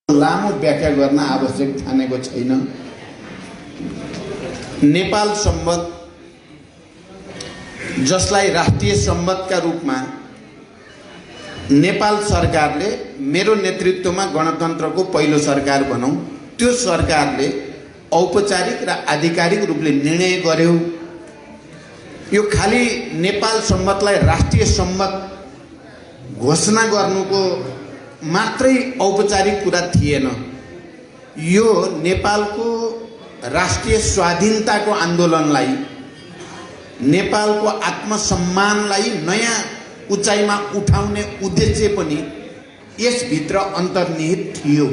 लामो व्याख्या गर्न आवश्यक ठानेको छैन। नेपाल सम्बत जसलाई राष्ट्रिय सम्बतका रूपमा नेपाल सरकारले मेरो नेतृत्वमा गणतन्त्रको पहिलो सरकार बनाऊ, त्यो सरकारले औपचारिक र आधिकारिक रूपले निर्णय गर्यो। यो खाली नेपाल सम्बतलाई राष्ट्रिय सम्बत घोषणा गर्नुको मात्रै औपचारिक कुरा थिएन। यो नेपालको राष्ट्रिय स्वाधीनताको आन्दोलनलाई, नेपालको आत्मसम्मानलाई नयाँ उचाइमा उठाउने उद्देश्य पनि यसभित्र अन्तर्निहित थियो।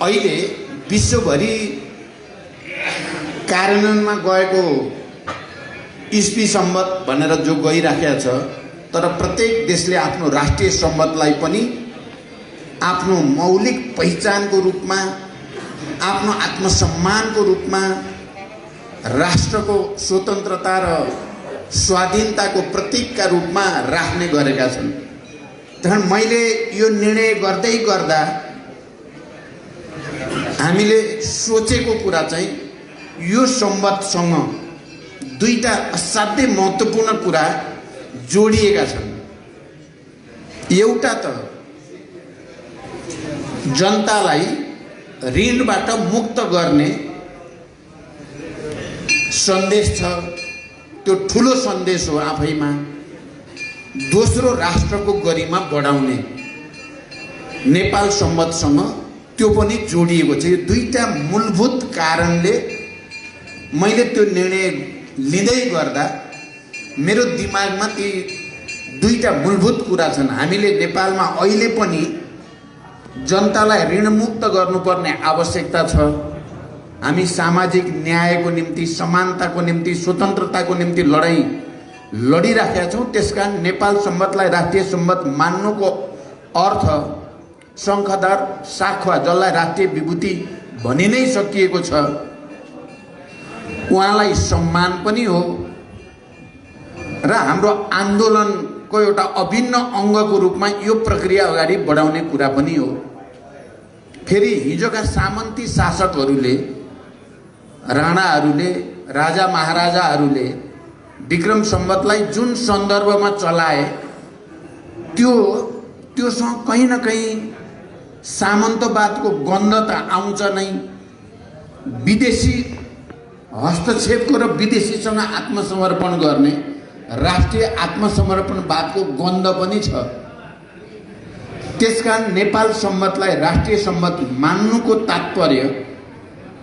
अहिले विश्वभरि कार्यान्वयनमा गएको इस्वी सम्बत भनेर जो गइराखेको छ, तर प्रत्येक देशले आफ्नो राष्ट्रिय सम्बतलाई पनि आफ्नो मौलिक पहिचानको रूपमा, आफ्नो आत्मसम्मानको रूपमा, राष्ट्रको स्वतन्त्रता र स्वाधीनताको प्रतीकका रूपमा राख्ने गरेका छन्। तर मैले यो निर्णय गर्दै गर्दा हामीले सोचेको कुरा चाहिँ यो सम्बतसँग दुईटा असाध्यै महत्त्वपूर्ण कुरा जोडिएका छन्। एउटा त जनतालाई ऋणबाट मुक्त गर्ने सन्देश छ, त्यो ठुलो सन्देश हो आफैमा। दोस्रो राष्ट्रको गरिमा बढाउने नेपाल सम्बतसँग त्यो पनि जोडिएको छ। यो दुईटा मूलभूत कारणले मैले त्यो निर्णय लिँदै गर्दा मेरो दिमागमा ती दुईटा मूलभूत कुरा छन्। हामीले नेपालमा अहिले पनि जनतालाई ऋणमुक्त गर्नुपर्ने आवश्यकता छ। हामी सामाजिक न्यायको निम्ति, समानताको निम्ति, स्वतन्त्रताको निम्ति लडाईँ लडिराखेका छौँ। त्यसकारण नेपाल सम्बतलाई राष्ट्रिय सम्बत मान्नुको अर्थ शङ्खधर साखवा, जसलाई राष्ट्रिय विभूति भनि नै सकिएको छ, उहाँलाई सम्मान पनि हो र हाम्रो आन्दोलनको एउटा अभिन्न अङ्गको रूपमा यो प्रक्रिया अगाडि बढाउने कुरा पनि हो। फेरि हिजोका सामन्ती शासकहरूले, राणाहरूले, राजा महाराजाहरूले विक्रम सम्बतलाई जुन सन्दर्भमा चलाए त्योसँग कहीँ न कहीँ सामन्तवादको गन्ध त आउँछ नै। विदेशी हस्तक्षेपको र विदेशीसँग आत्मसमर्पण गर्ने राष्ट्रिय आत्मसमर्पणवादको गन्ध पनि छ। त्यसकारण नेपाल सम्बतलाई राष्ट्रिय सम्बत मान्नुको तात्पर्य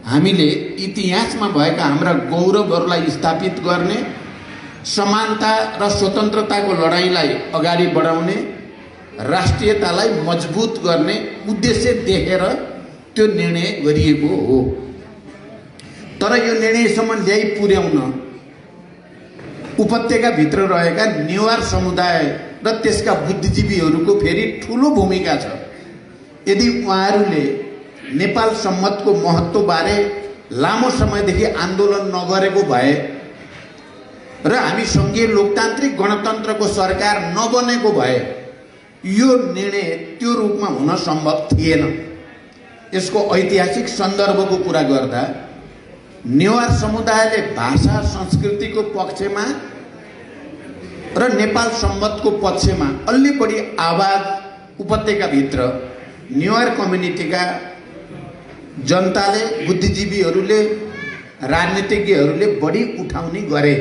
हामीले इतिहासमा भएका हाम्रा गौरवहरूलाई स्थापित गर्ने, समानता र स्वतन्त्रताको लडाईँलाई अगाडि बढाउने, राष्ट्रियतालाई मजबुत गर्ने उद्देश्य देखेर त्यो निर्णय गरिएको हो। तर यो निर्णयसम्म ल्याइ पुर्याउन उपत्यकाभित्र रहेका नेवार समुदाय र त्यसका बुद्धिजीवीहरूको फेरि ठुलो भूमिका छ। यदि उहाँहरूले नेपाल सम्बतको महत्त्वबारे लामो समयदेखि आन्दोलन नगरेको भए र हामी सङ्घीय लोकतान्त्रिक गणतन्त्रको सरकार नबनेको भए यो निर्णय त्यो रूपमा हुन सम्भव थिएन। यसको ऐतिहासिक सन्दर्भको कुरा गर्दा नेवार समुदायले भाषा संस्कृतिको पक्षमा र नेपाल सम्बतको पक्षमा अलि बढी आवाज उपत्यकाभित्र नेवार कम्युनिटीका जनताले, बुद्धिजीवीहरूले, राजनीतिज्ञहरूले बढी उठाउने गरे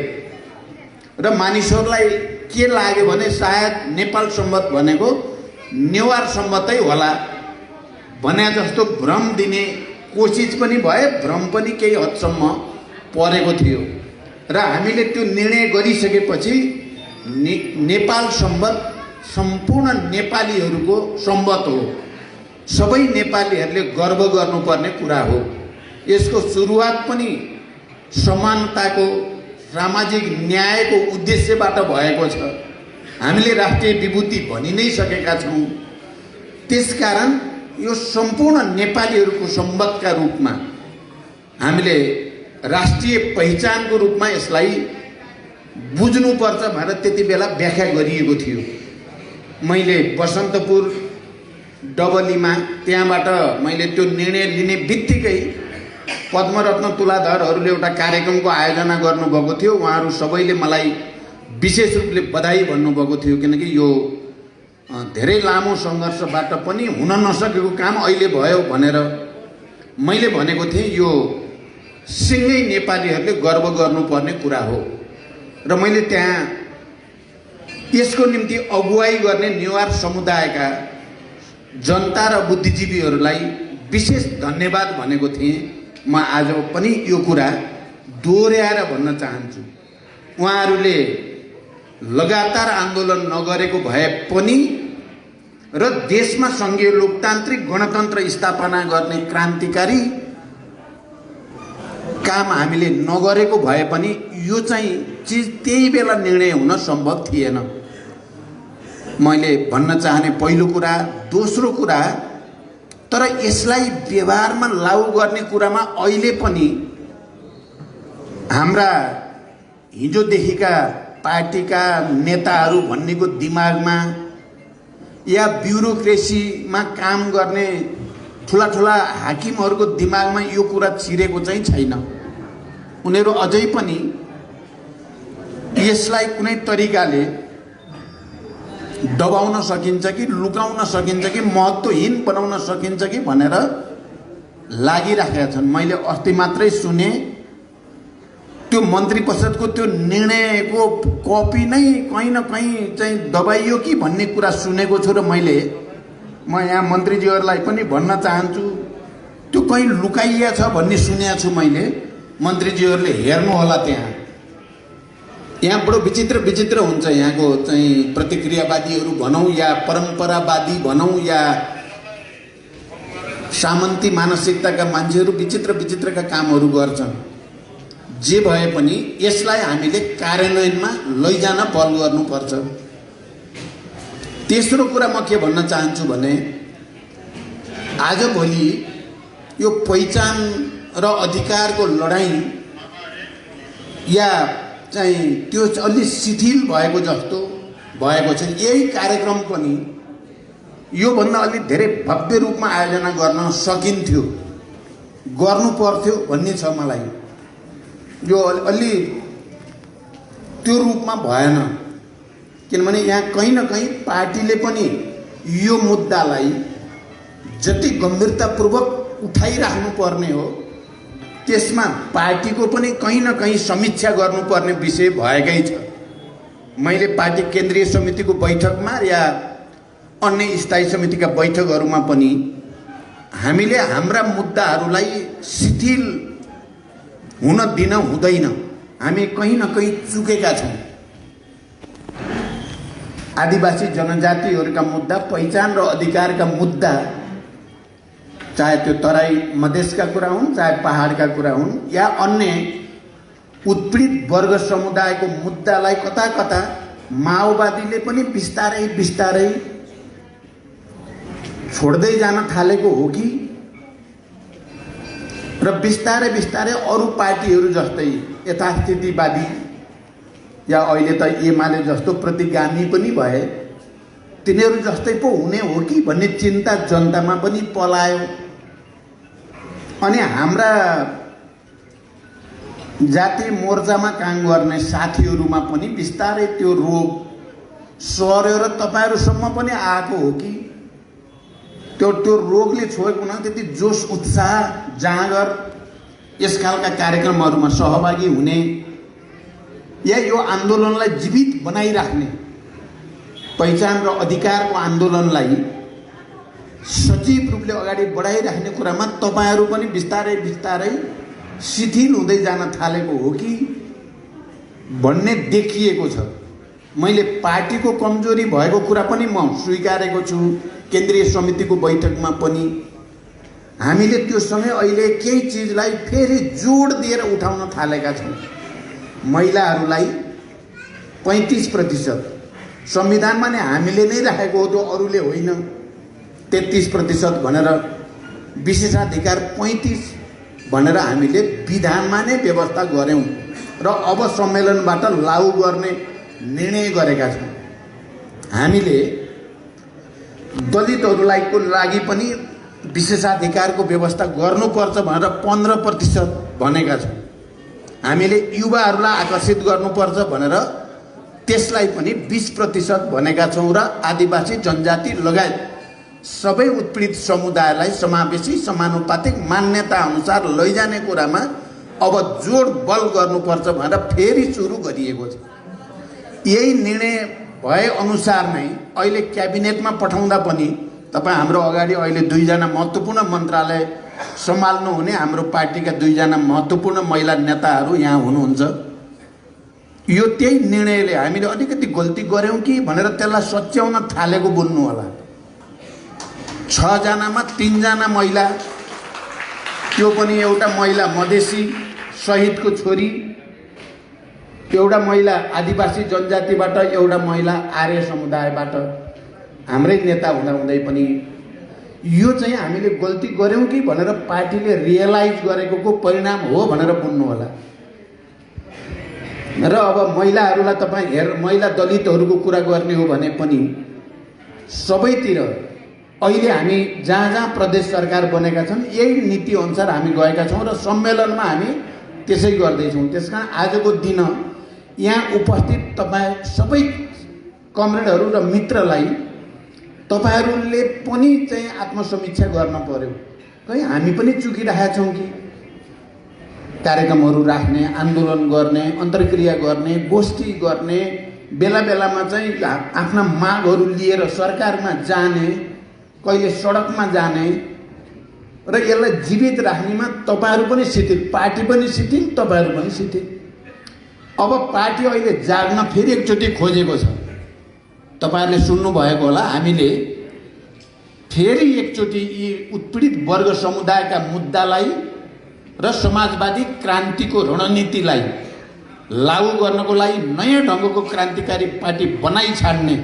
र मानिसहरूलाई के लाग्यो भने सायद नेपाल सम्बत भनेको नेवार सम्बतै होला भने जस्तो भ्रम दिने कोसिस पनि भए, भ्रम पनि केही हदसम्म परेको थियो। र हामीले त्यो निर्णय गरिसकेपछि नेपाल सम्बत सम्पूर्ण नेपालीहरूको सम्बत हो, सबै नेपालीहरूले गर्व गर्नुपर्ने कुरा हो। यसको सुरुवात पनि समानताको, सामाजिक न्यायको उद्देश्यबाट भएको छ। हामीले राष्ट्रिय विभूति भनि नै सकेका छौँ। त्यसकारण यो सम्पूर्ण नेपालीहरूको सम्बतका रूपमा हामीले राष्ट्रिय पहिचानको रूपमा यसलाई बुझ्नुपर्छ भनेर त्यति बेला व्याख्या गरिएको थियो। मैले बसन्तपुर डबलीमा त्यहाँबाट मैले त्यो निर्णय लिने बित्तिकै पद्मरत्न तुलाधरहरूले एउटा कार्यक्रमको आयोजना गर्नुभएको थियो। उहाँहरू सबैले मलाई विशेष रूपले बधाई भन्नुभएको थियो, किनकि यो धेरै लामो सङ्घर्षबाट पनि हुन नसकेको काम अहिले भयो भनेर मैले भनेको थिएँ। यो सिङ्गै नेपालीहरूले गर्व गर्नुपर्ने कुरा हो र मैले त्यहाँ यसको निम्ति अगुवाई गर्ने नेवार समुदायका जनता र बुद्धिजीवीहरूलाई विशेष धन्यवाद भनेको थिएँ। म आज पनि यो कुरा दोहोऱ्याएर भन्न चाहन्छु। उहाँहरूले लगातार आन्दोलन नगरेको भए पनि र देशमा सङ्घीय लोकतान्त्रिक गणतन्त्र स्थापना गर्ने क्रान्तिकारी काम हामीले नगरेको भए पनि यो चाहिँ चिज त्यही बेला निर्णय हुन सम्भव थिएन। मैले भन्न चाहने पहिलो कुरा। दोस्रो कुरा, तर यसलाई व्यवहारमा लागू गर्ने कुरामा अहिले पनि हाम्रा हिजोदेखिका पार्टीका नेताहरू भन्नेको दिमागमा या ब्युरोक्रेसीमा काम गर्ने ठुला ठुला हाकिमहरूको दिमागमा यो कुरा छिरेको चाहिँ छैन। उनीहरू अझै पनि यसलाई कुनै तरिकाले दबाउन सकिन्छ कि लुकाउन सकिन्छ कि महत्त्वहीन बनाउन सकिन्छ कि भनेर लागिराखेका छन्। मैले अस्ति मात्रै सुने त्यो मन्त्री परिषदको त्यो निर्णयको कपी नै कहीँ न कहीँ चाहिँ दबाइयो कि भन्ने कुरा सुनेको छु र म यहाँ मन्त्रीजीहरूलाई पनि भन्न चाहन्छु, त्यो कहीँ लुकाइया छ भन्ने सुनेको छु मैले। मन्त्रीजीहरूले हेर्नु होला, यहाँ बडो विचित्र विचित्र हुन्छ यहाँको चाहिँ प्रतिक्रियावादीहरू भनौँ या परम्परावादी भनौँ या सामन्ती मानसिकताका मान्छेहरू विचित्र विचित्रका कामहरू गर्छन्। जे भए पनि यसलाई हामीले कार्यान्वयनमा लैजान पहल गर्नुपर्छ। तेस्रो कुरा म के भन्न चाहन्छु भने आजभोलि यो पहिचान र अधिकारको लडाईँ या चाहिँ त्यो अलि शिथिल भएको जस्तो भएको छ। यही कार्यक्रम पनि योभन्दा अलि धेरै भव्य रूपमा आयोजना गर्न सकिन्थ्यो, गर्नु पर्थ्यो भन्ने छ मलाई। यो अलि त्यो रूपमा भएन, किनभने यहाँ कहीँ न कहीँ पार्टीले पनि यो मुद्दालाई जति गम्भीरतापूर्वक उठाइराख्नु पर्ने हो त्यसमा पार्टीको पनि कहीँ न कहीँ समीक्षा गर्नुपर्ने विषय भएकै छ। मैले पार्टी केन्द्रीय समितिको बैठकमा या अन्य स्थायी समितिका बैठकहरूमा पनि हामीले हाम्रा मुद्दाहरूलाई शिथिल हुन दिन हुँदैन। हामी कहीँ न कहीँ चुकेका छौँ। आदिवासी जनजातिहरूका मुद्दा, पहिचान र अधिकारका मुद्दा, चाहे त्यो तराई मधेसका कुरा हुन्, चाहे पहाडका कुरा हुन् या अन्य उत्पीडित वर्ग समुदायको मुद्दालाई कता कता माओवादीले पनि बिस्तारै बिस्तारै छोड्दै जान थालेको हो कि र बिस्तारै बिस्तारै अरू पार्टीहरू जस्तै यथास्थितिवादी या अहिले त एमाले जस्तो प्रतिगामी पनि भए तिनीहरू जस्तै पो हुने हो कि भन्ने चिन्ता जनतामा पनि पलायो। अनि हाम्रा जातीय मोर्चामा काम गर्ने साथीहरूमा पनि बिस्तारै त्यो रोग सर्यो र तपाईँहरूसम्म पनि आएको हो कि त्यो रोगले छोएको हुन त्यति जोस उत्साह जाँगर यस खालका कार्यक्रमहरूमा सहभागी हुने या यो आन्दोलनलाई जीवित बनाइराख्ने, पहिचान र अधिकारको आन्दोलनलाई सजीव रूपले अगाडि बढाइराख्ने कुरामा तपाईँहरू पनि बिस्तारै बिस्तारै शिथिल हुँदै जान थालेको हो कि भन्ने देखिएको छ। मैले पार्टीको कमजोरी भएको कुरा पनि म स्वीकारेको छु। केन्द्रीय समितिको बैठकमा पनि हामीले त्यो समय अहिले केही चिजलाई फेरि जोड दिएर उठाउन थालेका छौँ। महिलाहरूलाई 35% संविधानमा नै हामीले नै राखेको हो, त्यो अरूले होइन। 33% भनेर विशेषाधिकार 35 भनेर हामीले विधानमा नै व्यवस्था गऱ्यौँ र अब सम्मेलनबाट लागू गर्ने निर्णय गरेका छौँ। हामीले दलितहरूलाई को लागि पनि विशेषाधिकारको व्यवस्था गर्नुपर्छ भनेर 15% भनेका छौँ। हामीले युवाहरूलाई आकर्षित गर्नुपर्छ भनेर त्यसलाई पनि 20% भनेका छौँ र आदिवासी जनजाति लगायत सबै उत्पीडित समुदायलाई समावेशी समानुपातिक मान्यता अनुसार लैजाने कुरामा अब जोड बल गर्नुपर्छ भनेर फेरि सुरु गरिएको छ। यही निर्णय भए अनुसार नै अहिले क्याबिनेटमा पठाउँदा पनि तपाईँ हाम्रो अगाडि अहिले 2 जना महत्त्वपूर्ण मन्त्रालय सम्हाल्नु हुने हाम्रो पार्टीका 2 जना महत्त्वपूर्ण महिला नेताहरू यहाँ हुनुहुन्छ। यो त्यही निर्णयले हामीले अलिकति गल्ती गर्यौं कि भनेर त्यसलाई सच्याउन थालेको बुझ्नु होला। 6 जनामा 3 जना महिला, त्यो पनि एउटा महिला मधेसी शहीदको छोरी, एउटा महिला आदिवासी जनजातिबाट, एउटा महिला आर्य समुदायबाट हाम्रै नेता हुँदै पनि यो चाहिँ हामीले गल्ती गर्यौं कि भनेर पार्टीले रियलाइज गरेको परिणाम हो भनेर बुझ्नु होला। र अब महिलाहरूलाई तपाईँ महिला दलितहरूको कुरा गर्ने हो भने पनि सबैतिर अहिले हामी जहाँ प्रदेश सरकार बनेका छन् यही नीति अनुसार हामी गएका छौँ र सम्मेलनमा हामी त्यसै गर्दैछौँ। त्यसकारण आजको दिन यहाँ उपस्थित तपाईँ सबै कमरेडहरू र मित्रलाई तपाईहरूले पनि चाहिँ आत्मसमीक्षा गर्न पर्यो। कहीँ हामी पनि चुकिरहेका छौँ कि? कार्यक्रमहरू राख्ने, आन्दोलन गर्ने, अन्तर्क्रिया गर्ने, गोष्ठी गर्ने, बेला बेलामा चाहिँ आफ्ना मागहरू लिएर सरकारमा जाने, कहिले सडकमा जाने र यसलाई जीवित राख्नेमा तपाईहरू पनि शिथिल, पार्टी पनि शिथिल, तपाईहरू पनि शिथिल। अब पार्टी अहिले जाग्न फेरि एकचोटि खोजेको छ। तपाईहरूले सुन्नुभएको होला, हामीले फेरि एकचोटि यी उत्पीडित वर्ग समुदायका मुद्दालाई र समाजवादी क्रान्तिको रणनीतिलाई लागू गर्नको लागि नयाँ ढङ्गको क्रान्तिकारी पार्टी बनाइ छाड्ने,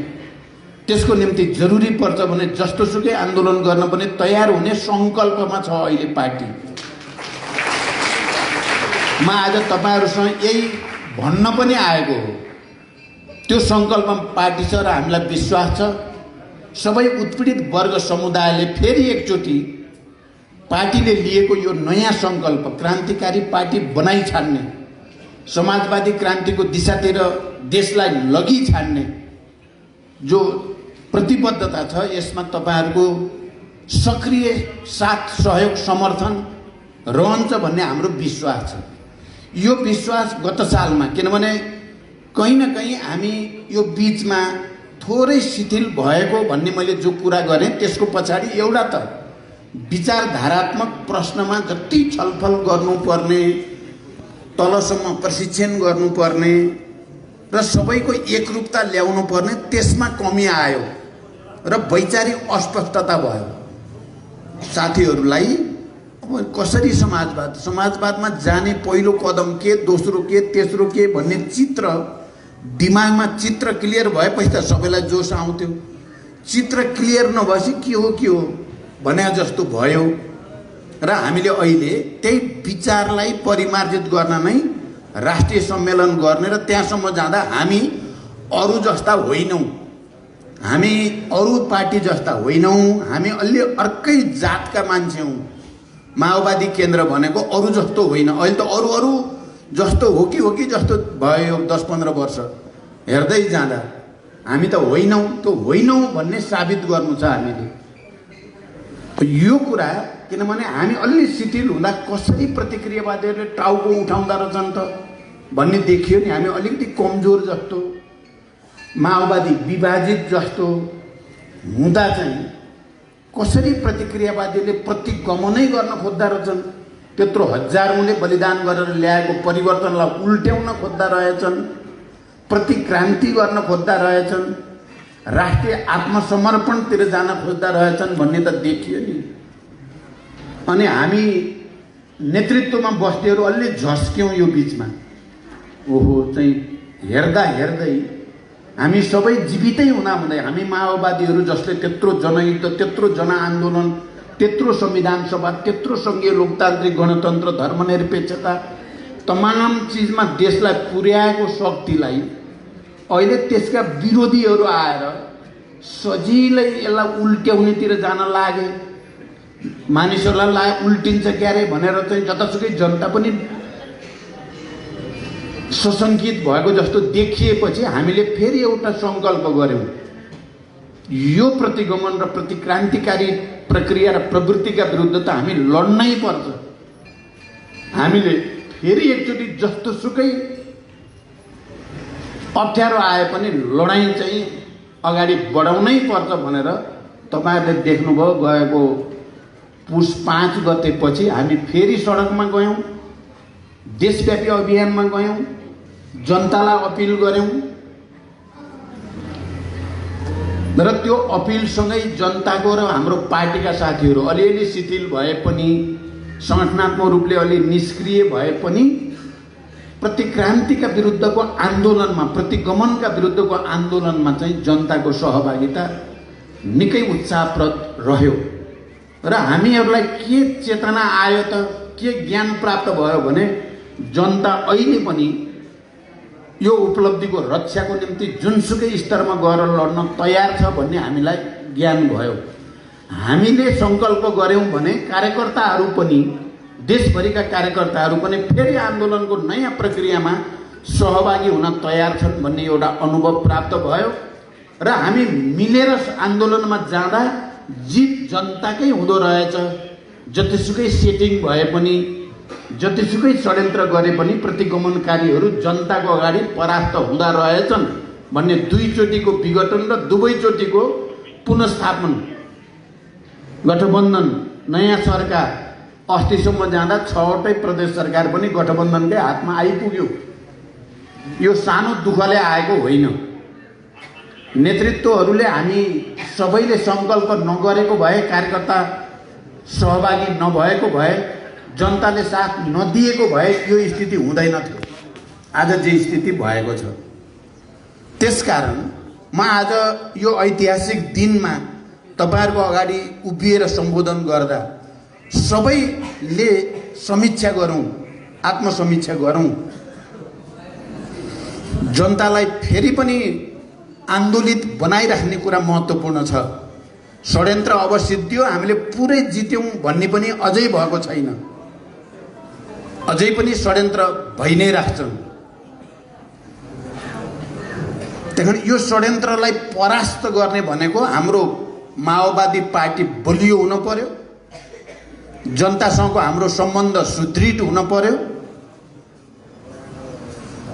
त्यसको निम्ति जरुरी पर्छ भने जस्तोसुकै आन्दोलन गर्न पनि तयार हुने सङ्कल्पमा छ अहिले पार्टी। म आज तपाईहरूसँग यही भन्न पनि आएको हो। त्यो सङ्कल्पमा पार्टी छ र हामीलाई विश्वास छ सबै उत्पीडित वर्ग समुदायले फेरि एकचोटि पार्टीले लिएको यो नयाँ सङ्कल्प क्रान्तिकारी पार्टी बनाइ छाड्ने, समाजवादी क्रान्तिको दिशातिर देशलाई लगी छाड्ने जो प्रतिबद्धता छ, यसमा तपाईहरूको सक्रिय साथ सहयोग समर्थन रहन्छ भन्ने हाम्रो विश्वास छ। यो विश्वास गत सालमा, किनभने कहीँ न कहीँ हामी यो बीचमा थोरै शिथिल भएको भन्ने मैले जो कुरा गरेँ त्यसको पछाडि एउटा त विचारधारात्मक प्रश्नमा जति छलफल गर्नुपर्ने, तलसम्म प्रशिक्षण गर्नुपर्ने र सबैको एकरूपता ल्याउनु पर्ने, त्यसमा कमी आयो र वैचारिक अस्पष्टता भयो। साथीहरूलाई अब कसरी समाजवादमा जाने पहिलो कदम के, दोस्रो के, तेस्रो के भन्ने चित्र दिमागमा चित्र क्लियर भएपछि त सबैलाई जोस आउँथ्यो। चित्र क्लियर नभएपछि के हो भने जस्तो भयो र हामीले अहिले त्यही विचारलाई परिमार्जित गर्न नै राष्ट्रिय सम्मेलन गर्ने र त्यहाँसम्म जाँदा हामी अरू जस्ता होइनौँ, हामी अरू पार्टी जस्ता होइनौँ, हामी अलि अर्कै जातका मान्छे हौँ। माओवादी केन्द्र भनेको अरू जस्तो होइन। अहिले त अरू जस्तो हो कि जस्तो भयो 10-15 वर्ष हेर्दै जाँदा हामी त होइनौँ। त्यो होइनौँ भन्ने साबित गर्नु छ हामीले। यो कुरा किनभने हामी अलि शिथिल हुँदा कसरी प्रतिक्रियावादीहरूले टाउको उठाउँदा रहेछन् त भन्ने देखियो नि। हामी अलिकति कमजोर जस्तो, माओवादी विभाजित जस्तो हुँदा चाहिँ कसरी प्रतिक्रियावादीले प्रतिगमनै गर्न खोज्दा रहेछन्। त्यत्रो हजारौँले बलिदान गरेर ल्याएको परिवर्तनलाई उल्ट्याउन खोज्दा रहेछन्, प्रतिक्रान्ति गर्न खोज्दा रहेछन्, राष्ट्रिय आत्मसमर्पणतिर जान खोज्दा रहेछन् भन्ने त देखियो नि। अनि हामी नेतृत्वमा बस्नेहरू अलि झस्क्यौँ यो बीचमा। ओहो, चाहिँ हेर्दै हामी सबै जीवितै हुँदै हामी माओवादीहरू जसले त्यत्रो जनयुद्ध, त्यत्रो जनआन्दोलन, त्यत्रो संविधान सभा, त्यत्रो सङ्घीय लोकतान्त्रिक गणतन्त्र, धर्मनिरपेक्षता तमाम चिजमा देशलाई पुर्याएको शक्तिलाई अहिले त्यसका विरोधीहरू आएर सजिलै यसलाई उल्ट्याउनेतिर जान लागे। मानिसहरूलाई उल्टिन्छ क्यारे भनेर चाहिँ जतासुकै जनता पनि सशङ्कित भएको जस्तो देखिएपछि हामीले फेरि एउटा सङ्कल्प गऱ्यौँ, यो प्रतिगमन र प्रतिक्रान्तिकारी प्रक्रिया र प्रवृत्तिका विरुद्ध त हामी लड्नै पर्छ। हामीले फेरि एकचोटि जस्तोसुकै अप्ठ्यारो आए पनि लडाइँ चाहिँ अगाडि बढाउनै पर्छ भनेर तपाईँहरूले देख्नुभयो गएको पुस 5 गतेपछि हामी फेरि सडकमा गयौँ, देशव्यापी अभियानमा गयौँ, जनतालाई अपिल गऱ्यौँ र त्यो अपिलसँगै जनताको र हाम्रो पार्टीका साथीहरू अलिअलि शिथिल भए पनि, सङ्गठनात्मक रूपले अलि निष्क्रिय भए पनि प्रतिक्रान्तिका विरुद्धको आन्दोलनमा, प्रतिगमनका विरुद्धको आन्दोलनमा चाहिँ जनताको सहभागिता निकै उत्साहप्रद रह्यो। र हामीहरूलाई के चेतना आयो त, के ज्ञान प्राप्त भयो भने जनता अहिले पनि यो उपलब्धिको रक्षाको निम्ति जुनसुकै स्तरमा गएर लड्न तयार छ भन्ने हामीलाई ज्ञान भयो। हामीले सङ्कल्प गऱ्यौँ भने कार्यकर्ताहरू पनि, देशभरिका कार्यकर्ताहरू पनि फेरि आन्दोलनको नयाँ प्रक्रियामा सहभागी हुन तयार छन् भन्ने एउटा अनुभव प्राप्त भयो। र हामी मिलेर आन्दोलनमा जाँदा जित जनताकै हुँदो रहेछ। जतिसुकै सेटिङ भए पनि, जतिसुकै षड्यन्त्र गरे पनि प्रतिगमनकारीहरू जनताको अगाडि परास्त हुँदा रहेछन् भन्ने दुईचोटिको विघटन र दुवैचोटिको पुनस्थापन, गठबन्धन, नयाँ सरकार अस्तिसम्म जाँदा 6वटै प्रदेश सरकार पनि गठबन्धनकै हातमा आइपुग्यो। यो सानो दुःखले आएको होइन। नेतृत्वहरूले हामी सबैले सङ्कल्प नगरेको भए, कार्यकर्ता सहभागी नभएको भए, जनताले साथ नदिएको भए यो स्थिति हुँदैन थियो। आज जे स्थिति भएको छ, त्यसकारण म आज यो ऐतिहासिक दिनमा तपाईँहरूको अगाडि उभिएर सम्बोधन गर्दा सबैले समीक्षा गरौँ, आत्मसमीक्षा गरौँ। जनतालाई फेरि पनि आन्दोलित बनाइराख्ने कुरा महत्त्वपूर्ण छ। षड्यन्त्र अब सिद्धियो, हामीले पुरै जित्यौँ भन्ने पनि अझै भएको छैन। अझै पनि षड्यन्त्र भइ नै राख्छन्। त्यही यो षड्यन्त्रलाई परास्त गर्ने भनेको हाम्रो माओवादी पार्टी बलियो हुन पर्यो, जनतासँगको हाम्रो सम्बन्ध सुदृढ हुन पर्यो,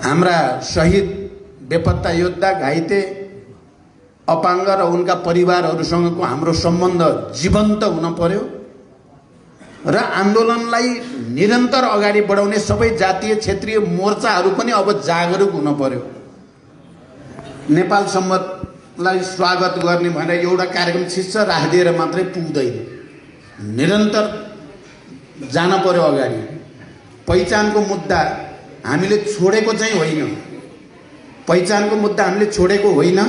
हाम्रा शहीद बेपत्ता योद्धा, घाइते, अपाङ्ग र उनका परिवारहरूसँगको हाम्रो सम्बन्ध जीवन्त हुन पर्यो र आन्दोलनलाई निरन्तर अगाडि बढाउने सबै जातीय क्षेत्रीय मोर्चाहरू पनि अब जागरुक हुन पर्यो। नेपाल सम्मतलाई स्वागत गर्ने भनेर एउटा कार्यक्रम शीर्ष राखिदिएर मात्रै पुग्दैन, निरन्तर जान पर्यो अगाडि। पहिचानको मुद्दा हामीले छोडेको चाहिँ होइन, पहिचानको मुद्दा हामीले छोडेको होइन।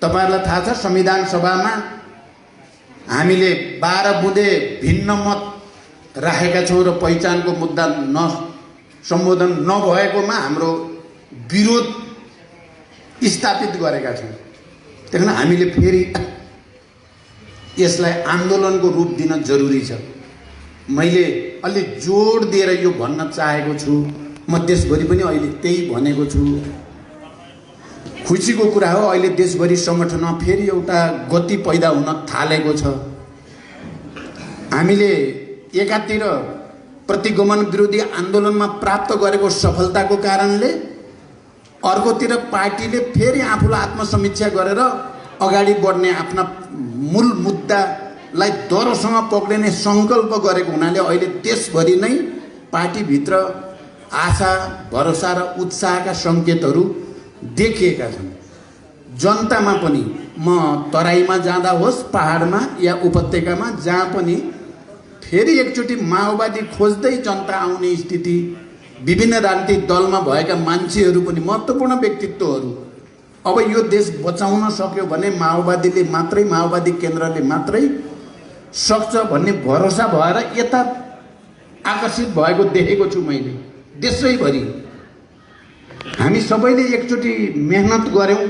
तपाईँहरूलाई थाहा छ, संविधान सभामा हामीले 12 बुँदे भिन्न मत राखेका छौँ र पहिचानको मुद्दा सम्बोधन नभएकोमा हाम्रो विरोध स्थापित गरेका छौँ। त्यही कारण हामीले फेरि यसलाई आन्दोलनको रूप दिन जरुरी छ। मैले अलि जोड दिएर यो भन्न चाहेको छु, म देशभरि पनि अहिले त्यही भनेको छु। खुसीको कुरा हो, अहिले देशभरि सङ्गठनमा फेरि एउटा गति पैदा हुन थालेको छ। हामीले एकातिर प्रतिगमन विरोधी आन्दोलनमा प्राप्त गरेको सफलताको कारणले अर्कोतिर पार्टीले फेरि आफूलाई आत्मसमीक्षा गरेर अगाडि बढ्ने, आफ्ना मूल मुद्दालाई दरोसँग पक्रिने सङ्कल्प गरेको हुनाले अहिले देशभरि नै पार्टीभित्र आशा, भरोसा र उत्साहका सङ्केतहरू देखिएका छन्। जनतामा पनि, म तराईमा जाँदा होस्, पहाडमा या उपत्यकामा, जहाँ पनि फेरि एकचोटि माओवादी खोज्दै जनता आउने स्थिति, विभिन्न राजनीतिक दलमा भएका मान्छेहरू पनि, महत्त्वपूर्ण व्यक्तित्वहरू, अब यो देश बचाउन सक्यो भने माओवादीले मात्रै, माओवादी केन्द्रले मात्रै सक्छ भन्ने भरोसा भएर यता आकर्षित भएको देखेको छु मैले देशैभरि। हामी सबैले एकचोटि मेहनत गऱ्यौँ,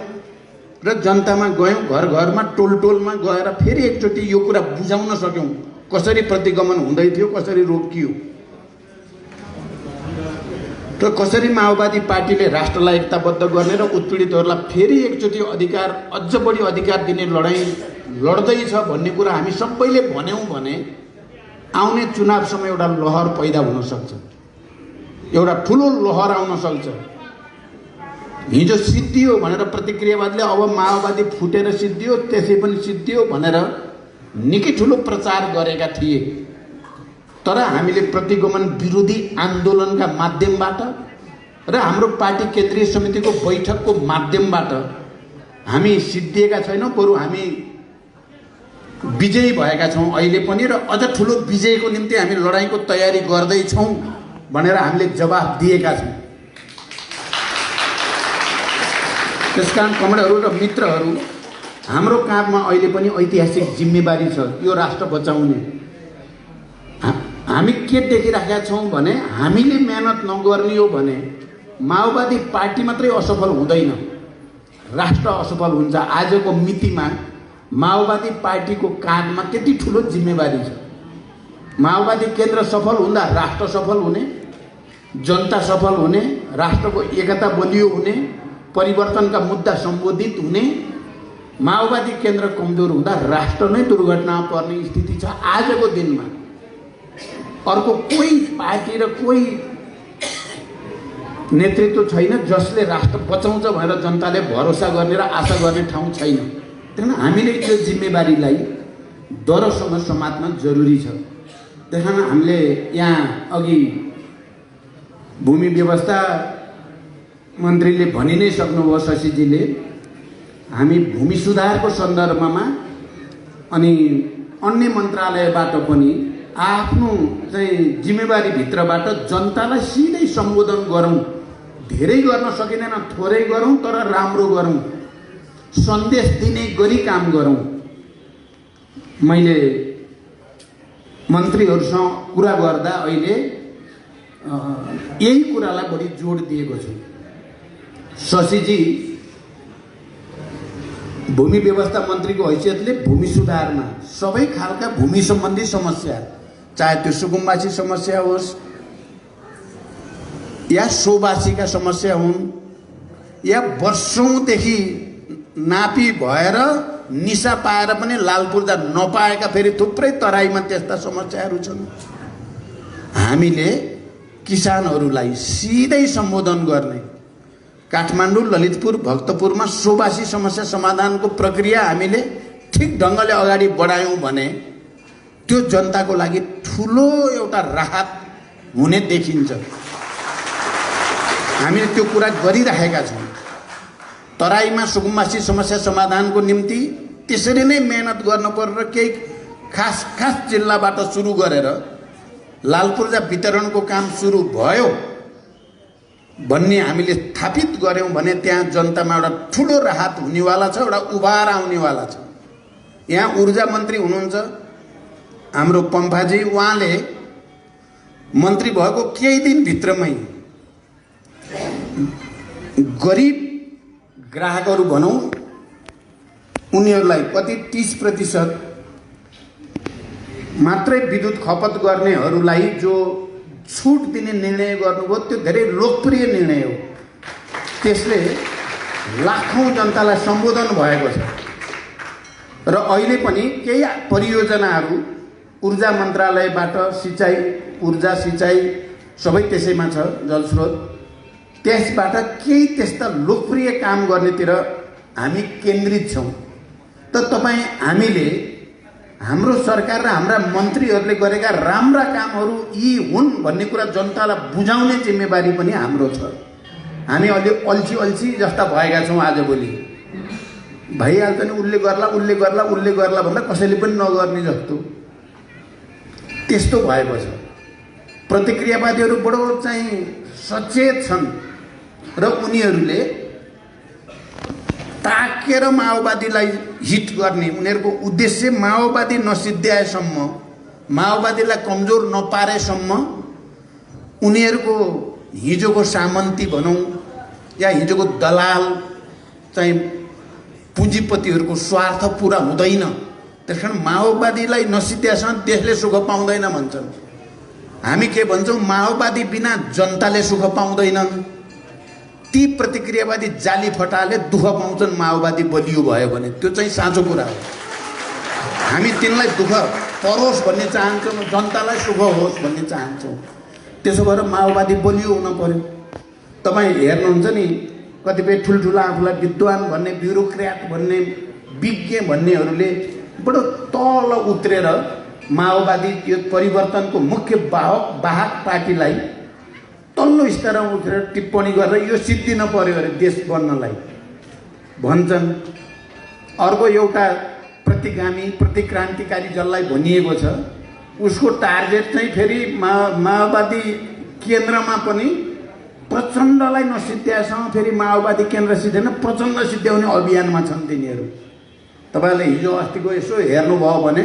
र जनतामा गयौँ, घर घरमा टोल टोलमा गएर फेरि एकचोटि यो कुरा बुझाउन सक्यौँ कसरी प्रतिगमन हुँदै थियो, कसरी रोकियो र कसरी माओवादी पार्टीले राष्ट्रलाई एकताबद्ध गर्ने र उत्पीडितहरूलाई फेरि एकचोटि अधिकार, अझ बढी अधिकार दिने लडाइँ लड्दैछ भन्ने कुरा हामी सबैले भन्यौँ भने आउने चुनावसम्म एउटा लहर पैदा हुन सक्छ, एउटा ठुलो लहर आउन सक्छ। हिजो सिद्धियो भनेर प्रतिक्रियावादले अब माओवादी फुटेर सिद्धियो, त्यसै पनि सिद्धियो भनेर निकै ठुलो प्रचार गरेका थिए। तर हामीले प्रतिगमन विरोधी आन्दोलनका माध्यमबाट र हाम्रो पार्टी केन्द्रीय समितिको बैठकको माध्यमबाट हामी सिद्धिएका छैनौँ, बरु हामी विजयी भएका छौँ अहिले पनि, र अझ ठुलो विजयको निम्ति हामी लडाइँको तयारी गर्दैछौँ भनेर हामीले जवाफ दिएका छौँ। त्यसकारण कमरेडहरू र मित्रहरू, हाम्रो काँधमा अहिले पनि ऐतिहासिक जिम्मेवारी छ यो राष्ट्र बचाउने। हामी के देखिराखेका छौँ भने हामीले मेहनत नगर्ने हो भने माओवादी पार्टी मात्रै असफल हुँदैन, राष्ट्र असफल हुन्छ। आजको मितिमा माओवादी पार्टीको काँधमा त्यति ठुलो जिम्मेवारी छ। माओवादी केन्द्र सफल हुँदा राष्ट्र सफल हुने, जनता सफल हुने, राष्ट्रको एकता बलियो हुने, परिवर्तनका मुद्दा सम्बोधित हुने। माओवादी केन्द्र कमजोर हुँदा राष्ट्र नै दुर्घटनामा पर्ने स्थिति छ आजको दिनमा। अर्को कोही पार्टी र कोही नेतृत्व छैन जसले राष्ट्र बचाउँछ भनेर जनताले भरोसा गर्ने र आशा गर्ने ठाउँ छैन। त्यही हामीले त्यो जिम्मेवारीलाई डरसँग समात्न जरुरी छ। त्यही कारण हामीले यहाँ अघि भूमि व्यवस्था मन्त्रीले भनि नै सक्नुभयो, शशीजीले, हामी भूमि सुधारको सन्दर्भमा अनि अन्य मन्त्रालयबाट पनि आफ्नो चाहिँ जिम्मेवारीभित्रबाट जनतालाई सिधै सम्बोधन गरौँ। धेरै गर्न सकिँदैन, थोरै गरौँ तर राम्रो गरौँ, सन्देश दिने गरी काम गरौँ। मैले मन्त्रीहरूसँग कुरा गर्दा अहिले यही कुरालाई बढी जोड दिएको छु। शशीजी भूमि व्यवस्था मन्त्रीको हैसियतले भूमि सुधारमा सबै खालका भूमि सम्बन्धी समस्या, चाहे त्यो सुकुम्बासी समस्या होस् या सोबासीका समस्या हुन् या वर्षौँदेखि नापी भएर निशा पाएर पनि लाल पूर्जा नपाएका फेरि थुप्रै तराईमा त्यस्ता समस्याहरू छन्। हामीले किसानहरूलाई सिधै सम्बोधन गर्ने, काठमाडौँ, ललितपुर, भक्तपुरमा सोबासी समस्या समाधानको प्रक्रिया हामीले ठिक ढङ्गले अगाडि बढायौँ भने त्यो जनताको लागि ठुलो एउटा राहत हुने देखिन्छ। हामीले त्यो कुरा गरिराखेका छौँ। तराईमा सुकुम्बासी समस्या समाधानको निम्ति त्यसरी नै मेहनत गर्नुपर्छ र केही खास खास जिल्लाबाट सुरु गरेर लालपूर्जा वितरणको काम सुरु भयो भन्ने हामीले स्थापित गऱ्यौँ भने त्यहाँ जनतामा एउटा ठुलो राहत हुनेवाला छ, एउटा उभार आउनेवाला छ। यहाँ ऊर्जा मन्त्री हुनुहुन्छ हाम्रो पम्फाजी, उहाँले मन्त्री भएको केही दिनभित्रमै गरिब ग्राहकहरू भनौँ उनीहरूलाई कति 30% मात्रै विद्युत खपत गर्नेहरूलाई जो छुट दिने निर्णय गर्नुभयो त्यो धेरै लोकप्रिय निर्णय हो। त्यसले लाखौँ जनतालाई सम्बोधन भएको छ र अहिले पनि केही परियोजनाहरू ऊर्जा मन्त्रालयबाट सिँचाइ, ऊर्जा सिँचाइ सबै त्यसैमा छ, जलस्रोत, त्यसबाट केही त्यस्ता लोकप्रिय काम गर्नेतिर हामी केन्द्रित छौँ। त तपाईँ हामीले हाम्रो सरकार र हाम्रा मन्त्रीहरूले गरेका राम्रा कामहरू यी हुन् भन्ने कुरा जनतालाई बुझाउने जिम्मेवारी पनि हाम्रो छ। हामी अलि अल्छी अल्छी जस्ता भएका छौँ आजभोलि। भइहाल्छ नि, उसले गर्ला उसले गर्ला उसले गर्ला भन्दा कसैले पनि नगर्ने जस्तो त्यस्तो भएको छ। प्रतिक्रियावादीहरू बडो चाहिँ सचेत छन् र उनीहरूले ताकेर माओवादीलाई हिट गर्ने, उनीहरूको उद्देश्य माओवादी नसिद्ध्याएसम्म, माओवादीलाई कमजोर नपारेसम्म उनीहरूको हिजोको सामन्ती भनौँ या हिजोको दलाल चाहिँ पुँजीपतिहरूको स्वार्थ पुरा हुँदैन। त्यसकारण माओवादीलाई नसित्यासँग देशले सुख पाउँदैन भन्छन्। हामी के भन्छौँ, माओवादी बिना जनताले सुख पाउँदैनन्। ती प्रतिक्रियावादी जाली फटाले दुःख पाउँछन् माओवादी बलियो भयो भने। त्यो चाहिँ साँचो कुरा हो। हामी तिनलाई दुःख परोस् भन्ने चाहन्छौँ, जनतालाई सुख होस् भन्ने चाहन्छौँ। त्यसो भएर माओवादी बलियो हुन पर्यो। तपाईँ हेर्नुहुन्छ नि, कतिपय ठुल्ठुला आफूलाई विद्वान भन्ने, ब्युरोक्र्याट भन्ने, विज्ञ भन्नेहरूले बडो तल उत्रेर माओवादी यो परिवर्तनको मुख्य वाहक पार्टीलाई तल्लो स्तरमा उत्रेर टिप्पणी गरेर यो सिद्धि नपर्यो अरे देश बन्नलाई भन्छन्। अर्को एउटा प्रतिगामी प्रतिक्रान्तिकारी जसलाई भनिएको छ, उसको टार्गेट चाहिँ फेरि माओवादी केन्द्रमा पनि प्रचण्डलाई नसिद्ध्याएसम्म फेरि माओवादी केन्द्र सिद्धेन, प्रचण्ड सिद्ध्याउने अभियानमा छन् तिनीहरू। तपाईँहरूले हिजो अस्तिको यसो हेर्नुभयो भने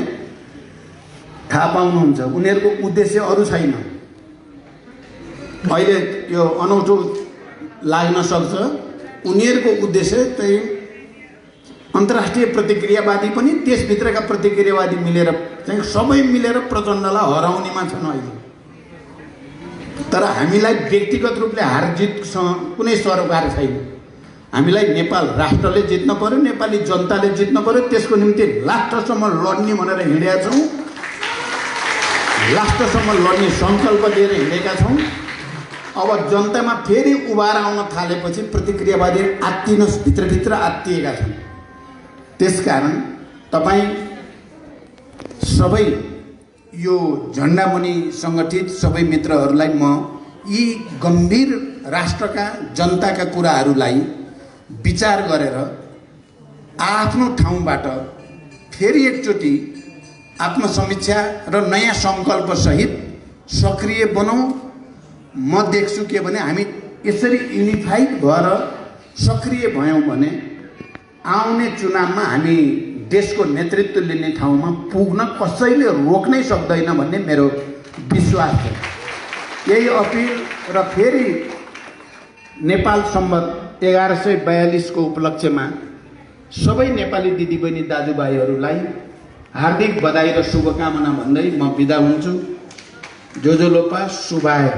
थाहा पाउनुहुन्छ उनीहरूको उद्देश्य अरू छैन। अहिले यो अनौठो लाग्न सक्छ, उनीहरूको उद्देश्य चाहिँ अन्तर्राष्ट्रिय प्रतिक्रियावादी पनि त्यसभित्रका प्रतिक्रियावादी मिलेर चाहिँ सबै मिलेर प्रचण्डलाई हराउनेमा छन् अहिले। तर हामीलाई व्यक्तिगत रूपले हार जितसँग कुनै सरोकार छैन। हामीलाई नेपाल राष्ट्रले जित्न पर्यो, नेपाली जनताले जित्न पर्यो। त्यसको निम्ति लास्टसम्म लड्ने भनेर हिँडेका छौँ, लास्टसम्म लड्ने सङ्कल्प लिएर हिँडेका छौँ। अब जनतामा फेरि उभार आउन थालेपछि प्रतिक्रियावादी आत्तिन भित्रभित्र आत्तिएका छन्। त्यसकारण तपाईँ सबै यो झन्डामुनि सङ्गठित सबै मित्रहरूलाई म यी गम्भीर राष्ट्रका जनताका कुराहरूलाई विचार गरेर आफ्नो ठाउँबाट फेरि एकचोटि आत्मसमीक्षा र नयाँ सङ्कल्पसहित सक्रिय बनाउँ। म देख्छु के भने हामी यसरी युनिफाइड भएर सक्रिय भयौँ भने आउने चुनावमा हामी देशको नेतृत्व लिने ठाउँमा पुग्न कसैले रोक्नै सक्दैन भन्ने मेरो विश्वास छ। यही अपिल र फेरि नेपाल सम्वत 1142 को उपलक्ष्यमा सबै नेपाली दिदीबहिनी दाजुभाइहरूलाई हार्दिक बधाई र शुभकामना भन्दै म बिदा हुन्छु। जोजोलोपा शुभाय।